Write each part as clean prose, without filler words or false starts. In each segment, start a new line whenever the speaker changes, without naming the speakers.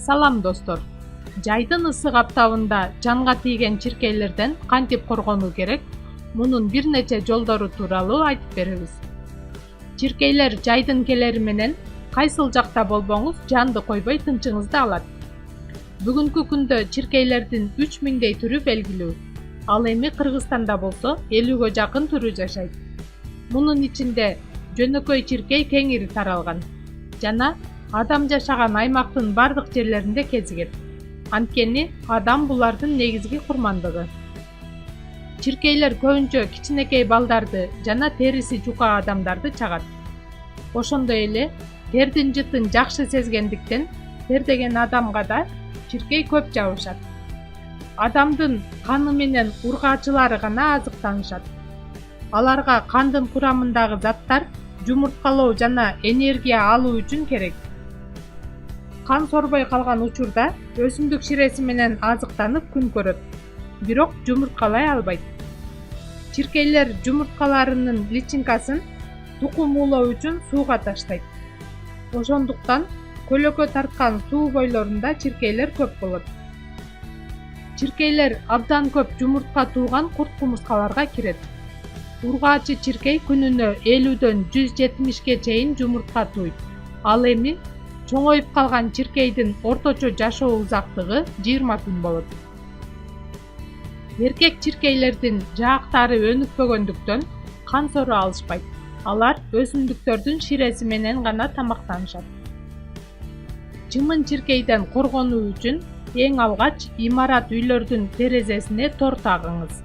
Салам достор. Жайдын ысык аптабында жанга тийген чиркейлерден кантип коргонуу керек? Мунун бир нече жолдору тууралуу айтып беребиз. Чиркейлер жайдын келери менен кайсыл жакта болбоңуз жанды койбой тынчыңызды алат. Бүгүнкү күндө чиркейлердин 3000дей түрү белгилүү. Ал эми Кыргызстанда болсо 50гө жакын түрү жашайт. Мунун ичинде жөнөкөй чиркей кеңири таралган жана адам жашаган аймактын бардык жерлеринде кезигет. Анткени адам булардын негизги курмандыгы. Чиркейлер көбүнчө кичинекей балдарды жана териси жука адамдарды чагат. Ошондой эле тердин жытын жакшы сезгендиктен тердеген адамга да чиркей көп жабышат. Адамдын каны менен ургаачылары гана азыктанышат. Аларга кандын курамындагы заттар жумурткалоо жана энергия алуу үчүн керек. Кан сорбой калган учурда өсүмдүк ширеси менен азыктанып күн көрөт, бирок жумурткалай албайт. Чиркейлер жумурткаларынын личинкасын тукум уулоо үчүн сууга таштайт. Ошондуктан көлөкө тарткан суу бойлорунда чиркейлер көп болот. Чиркейлер абдан көп жумуртка тууган курт-кумурскаларга кирет. Ургаачы чиркей күнүнө 50дөн 170ге чейин жумуртка тууйт. Ал эми чоңоюп калган чиркейдин орточо жашоо узактыгы 20 күн болот. Эркек чиркейлердин жаактары өнүкпөгөндүктөн кан сору алышпайт. Алар өсүмдүктөрдүн ширеси менен гана тамактанышат. Чымын чиркейден коргонуу үчүн эң алгач имарат үйлөрдүн терезесине тор тагыңыз.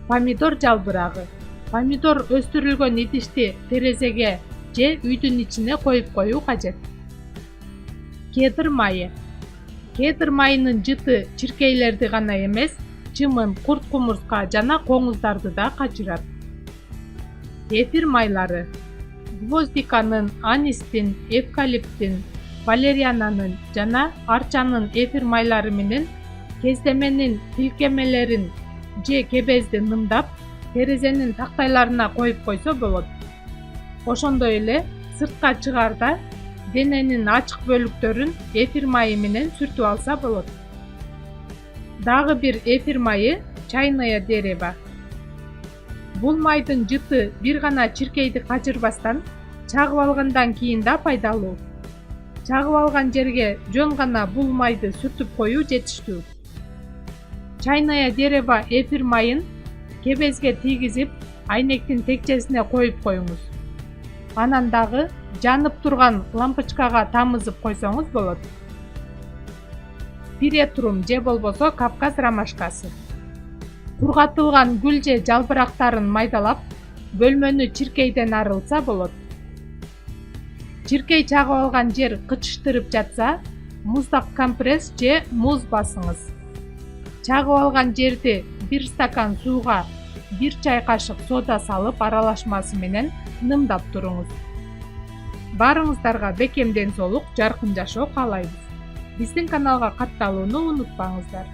Помидор жалбырагы. Помидор өстүрүлгөн идишти терезеге же үйдүн ичине коюп коюу кажет. Кедр майы. Кедр майынын жыты чиркейлерди гана эмес, чымын, курт-кумурска жана коңуздарды да качырат. Эфир майлары. Гвоздиканын, анистин, эвкалиптин, валериананын жана арчанын эфир майлары менен кездеменин тилкемелерин же кебезди нымдап, терезенин тактайларына коюп койсо болот. Ошондой эле сыртка чыгаарда дененин ачык бөлүктөрүн эфир майы менен сүртүп алса болот. Дагы бир эфир майы чайное дерево. Бул майдын жыты бир гана чиркейди качырбастан чагып алгандан кийин да пайдалуу. Чагып алган жерге жөн гана бул майды сүртүп коюу жетиштүү. Чайное дерево эфир майын кебезге тийгизип, айнектин текчесине коюп коюңуз. Анан дагы жанып турган лампочкага тамызып койсоңуз болот. Пиретрум же болбосо Кавказ ромашкасы. Кургатылган гүл же жалбырактарын майдалап, бөлмөнү чиркейден арылса болот. Чиркей чагып алган жер кычыштырып жатса, муздак компресс же муз басыңыз. Чагып алган жерди 1 стакан сууга 1 чай кашык сода салып аралашмасы менен нымдап туруңуз. Баарыңыздарга бекем ден соолук, жаркын жашоо каалайбыз. Биздин каналга катталууну унутпаңыздар.